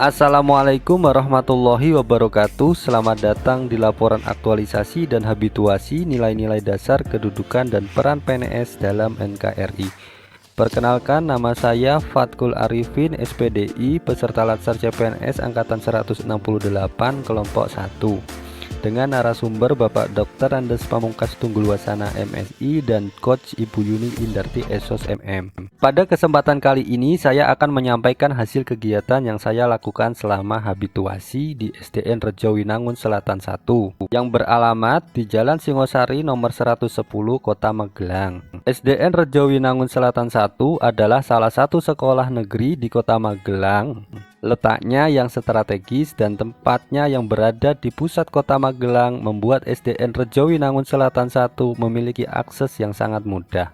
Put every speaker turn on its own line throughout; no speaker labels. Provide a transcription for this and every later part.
Assalamualaikum warahmatullahi wabarakatuh. Selamat datang di laporan aktualisasi dan habituasi nilai-nilai dasar kedudukan dan peran PNS dalam NKRI. Perkenalkan, nama saya Fatkul Arifin, SPDI, peserta Latsar CPNS Angkatan 168 kelompok 1, dengan narasumber Bapak Dr. Andes Pamungkas Tunggul Wasana MSI dan Coach Ibu Yuni Indarti Esos MM. Pada kesempatan kali ini saya akan menyampaikan hasil kegiatan yang saya lakukan selama habituasi di SDN Rejo Winangun Selatan 1 yang beralamat di Jalan Singosari nomor 110 Kota Magelang. SDN Rejo Winangun Selatan 1 adalah salah satu sekolah negeri di Kota Magelang. Letaknya yang strategis dan tempatnya yang berada di pusat Kota Magelang membuat SDN Rejo Winangun Selatan 1 memiliki akses yang sangat mudah.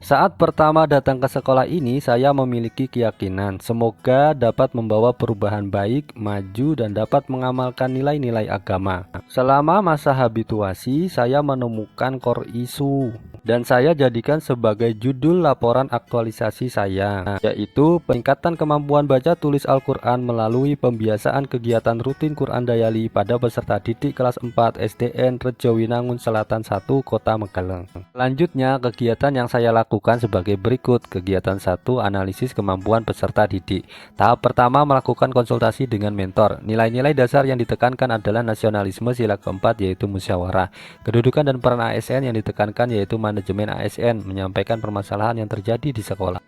Saat pertama datang ke sekolah ini, saya memiliki keyakinan semoga dapat membawa perubahan baik, maju, dan dapat mengamalkan nilai-nilai agama. Selama masa habituasi, saya menemukan core isu dan saya jadikan sebagai judul laporan aktualisasi saya, yaitu peningkatan kemampuan baca tulis Al-Quran melalui pembiasaan kegiatan rutin Quran Dayali pada peserta didik kelas 4 SDN Rejo Winangun Selatan 1 Kota Magelang. Selanjutnya, kegiatan yang saya lakukan sebagai berikut. Kegiatan 1, analisis kemampuan peserta didik. Tahap pertama, melakukan konsultasi dengan mentor. Nilai-nilai dasar yang ditekankan adalah nasionalisme, sila keempat yaitu musyawarah. Kedudukan dan peran ASN yang ditekankan yaitu manajemen ASN, menyampaikan permasalahan yang terjadi di sekolah.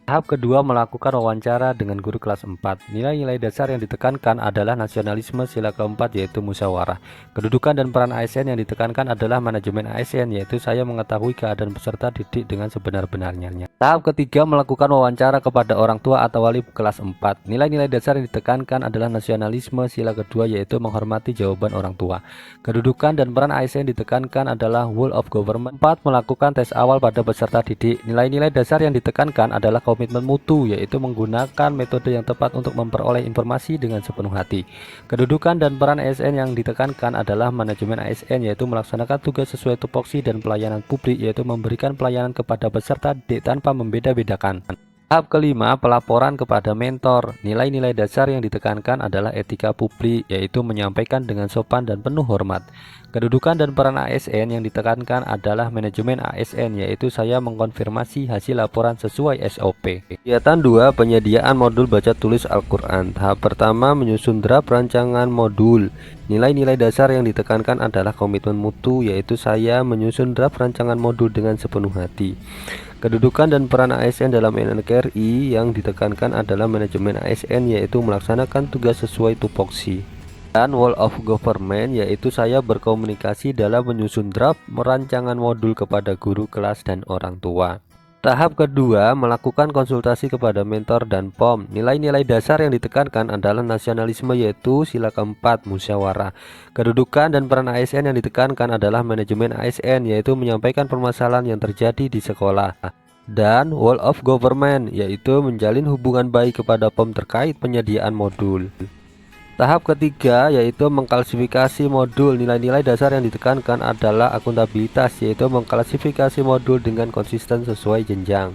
Tahap kedua, melakukan wawancara dengan guru kelas 4. Nilai-nilai dasar yang ditekankan adalah nasionalisme, sila keempat yaitu musyawarah. Kedudukan dan peran ASN yang ditekankan adalah manajemen ASN, yaitu saya mengetahui keadaan peserta didik dengan sebenar-benarnya. Tahap ketiga, melakukan wawancara kepada orang tua atau wali kelas 4. Nilai-nilai dasar yang ditekankan adalah nasionalisme, sila kedua yaitu menghormati jawaban orang tua. Kedudukan dan peran ASN yang ditekankan adalah whole of government. 4, melakukan tes awal pada peserta didik. Nilai-nilai dasar yang ditekankan adalah komitmen mutu, yaitu menggunakan metode yang tepat untuk memperoleh informasi dengan sepenuh hati. Kedudukan dan peran ASN yang ditekankan adalah manajemen ASN, yaitu melaksanakan tugas sesuai tupoksi dan pelayanan publik, yaitu memberikan pelayanan kepada peserta didik tanpa membeda-bedakan. Tahap kelima, pelaporan kepada mentor. Nilai-nilai dasar yang ditekankan adalah etika publik, yaitu menyampaikan dengan sopan dan penuh hormat. Kedudukan dan peran ASN yang ditekankan adalah manajemen ASN, yaitu saya mengkonfirmasi hasil laporan sesuai SOP. Kegiatan 2, penyediaan modul baca tulis Al-Quran. Tahap pertama, menyusun draft rancangan modul. Nilai-nilai dasar yang ditekankan adalah komitmen mutu, yaitu saya menyusun draft rancangan modul dengan sepenuh hati. Kedudukan dan peran ASN dalam NKRI yang ditekankan adalah manajemen ASN, yaitu melaksanakan tugas sesuai tupoksi. Dan whole of government, yaitu saya berkomunikasi dalam menyusun draft rancangan modul kepada guru kelas dan orang tua. Tahap kedua, melakukan konsultasi kepada mentor dan POM. Nilai-nilai dasar yang ditekankan adalah nasionalisme, yaitu sila keempat musyawarah. Kedudukan dan peran ASN yang ditekankan adalah manajemen ASN, yaitu menyampaikan permasalahan yang terjadi di sekolah. Dan whole of government, yaitu menjalin hubungan baik kepada POM terkait penyediaan modul. Tahap ketiga yaitu mengklasifikasi modul. Nilai-nilai dasar yang ditekankan adalah akuntabilitas, yaitu mengklasifikasi modul dengan konsisten sesuai jenjang.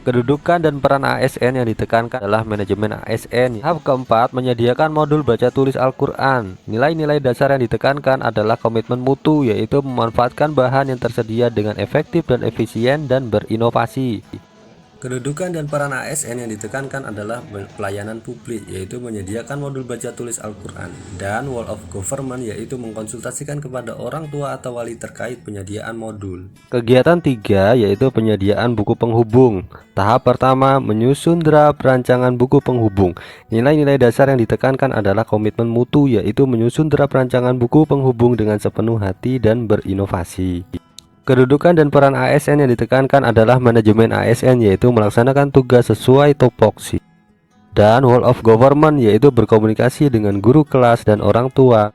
Kedudukan dan peran ASN yang ditekankan adalah manajemen ASN. Tahap keempat, menyediakan modul baca tulis Al-Quran. Nilai-nilai dasar yang ditekankan adalah komitmen mutu, yaitu memanfaatkan bahan yang tersedia dengan efektif dan efisien dan berinovasi. Kedudukan dan peran ASN yang ditekankan adalah pelayanan publik, yaitu menyediakan modul baca tulis Al-Quran. Dan whole of government, yaitu mengkonsultasikan kepada orang tua atau wali terkait penyediaan modul. Kegiatan 3 yaitu penyediaan buku penghubung. Tahap pertama, menyusun draft rancangan buku penghubung. Nilai-nilai dasar yang ditekankan adalah komitmen mutu, yaitu menyusun draft rancangan buku penghubung dengan sepenuh hati dan berinovasi. Kedudukan dan peran ASN yang ditekankan adalah manajemen ASN, yaitu melaksanakan tugas sesuai tupoksi. Dan whole of government, yaitu berkomunikasi dengan guru kelas dan orang tua.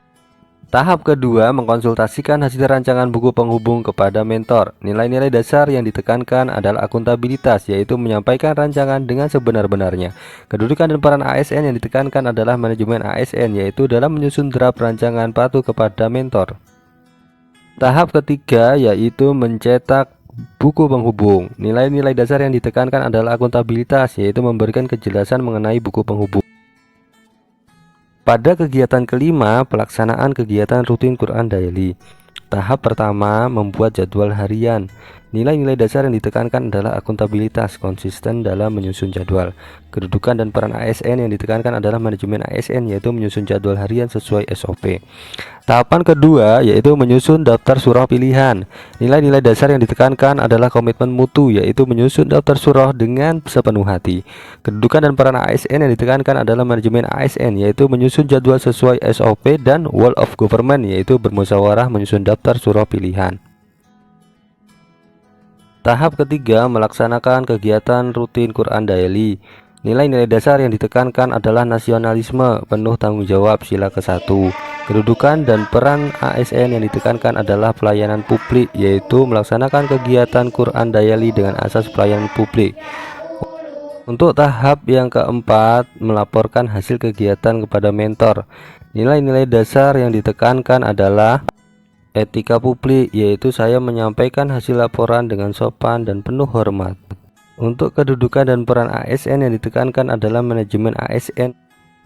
Tahap kedua, mengkonsultasikan hasil rancangan buku penghubung kepada mentor. Nilai-nilai dasar yang ditekankan adalah akuntabilitas, yaitu menyampaikan rancangan dengan sebenar-benarnya. Kedudukan dan peran ASN yang ditekankan adalah manajemen ASN, yaitu dalam menyusun draft rancangan patuh kepada mentor. Tahap ketiga yaitu mencetak buku penghubung. Nilai-nilai dasar yang ditekankan adalah akuntabilitas, yaitu memberikan kejelasan mengenai buku penghubung. Pada kegiatan kelima, pelaksanaan kegiatan rutin Quran Daily. Tahap pertama, membuat jadwal harian. Nilai-nilai dasar yang ditekankan adalah akuntabilitas, konsisten dalam menyusun jadwal. Kedudukan dan peran ASN yang ditekankan adalah manajemen ASN, yaitu menyusun jadwal harian sesuai SOP. Tahapan kedua yaitu menyusun daftar surah pilihan. Nilai-nilai dasar yang ditekankan adalah komitmen mutu, yaitu menyusun daftar surah dengan sepenuh hati. Kedudukan dan peran ASN yang ditekankan adalah manajemen ASN, yaitu menyusun jadwal sesuai SOP, dan Wall of Government, yaitu bermusyawarah menyusun daftar surah pilihan. Tahap ketiga, melaksanakan kegiatan rutin Quran Daily. Nilai-nilai dasar yang ditekankan adalah nasionalisme, penuh tanggung jawab, sila ke-1. Kedudukan dan peran ASN yang ditekankan adalah pelayanan publik, yaitu melaksanakan kegiatan Quran Daily dengan asas pelayanan publik. Untuk tahap yang keempat, melaporkan hasil kegiatan kepada mentor. Nilai-nilai dasar yang ditekankan adalah etika publik, yaitu saya menyampaikan hasil laporan dengan sopan dan penuh hormat. Untuk kedudukan dan peran ASN yang ditekankan adalah manajemen ASN.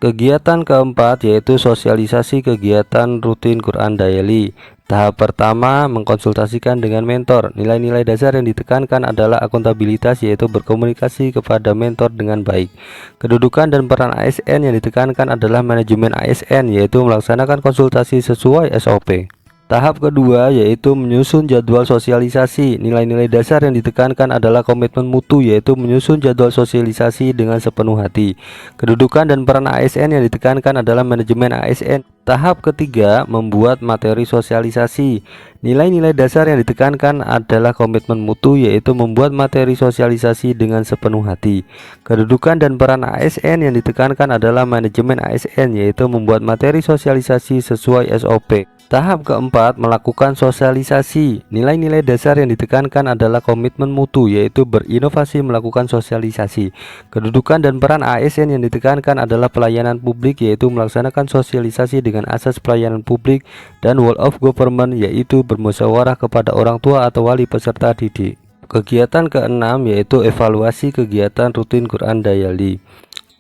Kegiatan keempat yaitu sosialisasi kegiatan rutin Quran Daily. Tahap pertama, mengkonsultasikan dengan mentor. Nilai-nilai dasar yang ditekankan adalah akuntabilitas, yaitu berkomunikasi kepada mentor dengan baik. Kedudukan dan peran ASN yang ditekankan adalah manajemen ASN, yaitu melaksanakan konsultasi sesuai SOP. Tahap kedua yaitu menyusun jadwal sosialisasi. Nilai-nilai dasar yang ditekankan adalah komitmen mutu, yaitu menyusun jadwal sosialisasi dengan sepenuh hati. Kedudukan dan peran ASN yang ditekankan adalah manajemen ASN. Tahap ketiga, membuat materi sosialisasi. Nilai-nilai dasar yang ditekankan adalah komitmen mutu, yaitu membuat materi sosialisasi dengan sepenuh hati. Kedudukan dan peran ASN yang ditekankan adalah manajemen ASN, yaitu membuat materi sosialisasi sesuai SOP. Tahap keempat, melakukan sosialisasi. Nilai-nilai dasar yang ditekankan adalah komitmen mutu, yaitu berinovasi melakukan sosialisasi. Kedudukan dan peran ASN yang ditekankan adalah pelayanan publik, yaitu melaksanakan sosialisasi dengan asas pelayanan publik, dan Wall of Government, yaitu bermusyawarah kepada orang tua atau wali peserta didik. Kegiatan keenam yaitu evaluasi kegiatan rutin Quran Daily.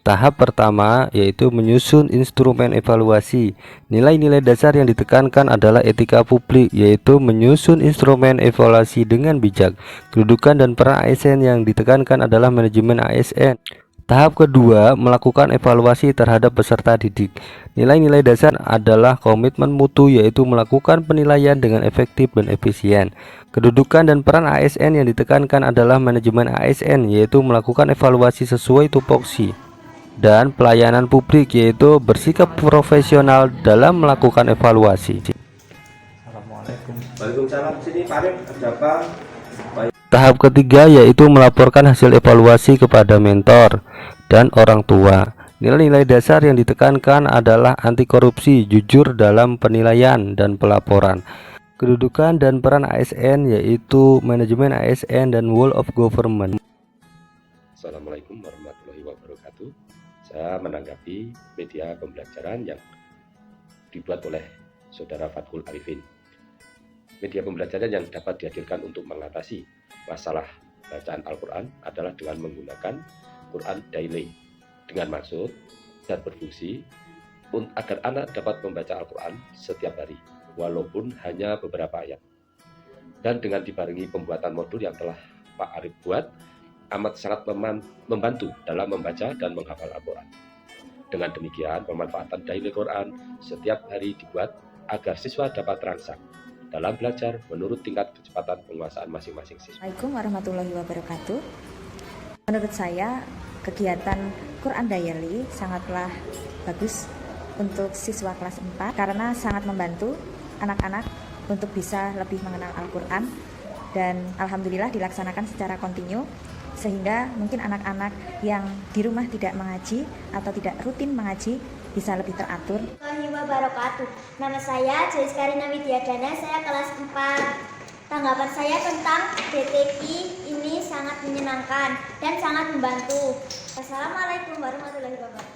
Tahap pertama yaitu menyusun instrumen evaluasi. Nilai-nilai dasar yang ditekankan adalah etika publik, yaitu menyusun instrumen evaluasi dengan bijak. Kedudukan dan peran ASN yang ditekankan adalah manajemen ASN. Tahap kedua, melakukan evaluasi terhadap peserta didik. Nilai-nilai dasar adalah komitmen mutu, yaitu melakukan penilaian dengan efektif dan efisien. Kedudukan dan peran ASN yang ditekankan adalah manajemen ASN, yaitu melakukan evaluasi sesuai tupoksi. Dan pelayanan publik, yaitu bersikap profesional dalam melakukan evaluasi.
Assalamualaikum. Waalaikumsalam. Sini Pak Arif, ada apa?
Tahap ketiga yaitu melaporkan hasil evaluasi kepada mentor dan orang tua. Nilai-nilai dasar yang ditekankan adalah anti korupsi, jujur dalam penilaian dan pelaporan. Kedudukan dan peran ASN yaitu manajemen ASN dan Wall of Government.
Assalamualaikum warahmatullahi wabarakatuh. Saya menanggapi media pembelajaran yang dibuat oleh Saudara Fathul Arifin. Media pembelajaran yang dapat dihadirkan untuk mengatasi masalah bacaan Al-Quran adalah dengan menggunakan Quran Daily, dengan maksud dan berfungsi agar anak dapat membaca Al-Quran setiap hari, walaupun hanya beberapa ayat. Dan dengan dibarengi pembuatan modul yang telah Pak Arif buat, amat sangat membantu dalam membaca dan menghafal Al-Quran. Dengan demikian, pemanfaatan Daily Quran setiap hari dibuat agar siswa dapat terangsang dalam belajar menurut tingkat kecepatan penguasaan masing-masing siswa.
Assalamualaikum warahmatullahi wabarakatuh. Menurut saya, kegiatan Quran Daily sangatlah bagus untuk siswa kelas 4 karena sangat membantu anak-anak untuk bisa lebih mengenal Al-Quran, dan alhamdulillah dilaksanakan secara kontinu, sehingga mungkin anak-anak yang di rumah tidak mengaji atau tidak rutin mengaji bisa lebih teratur.
Warahmatullahi wabarakatuh. Nama saya Joyce Karina Widyadana, saya kelas 4. Tanggapan saya tentang DTQ ini sangat menyenangkan dan sangat membantu. Assalamualaikum warahmatullahi wabarakatuh.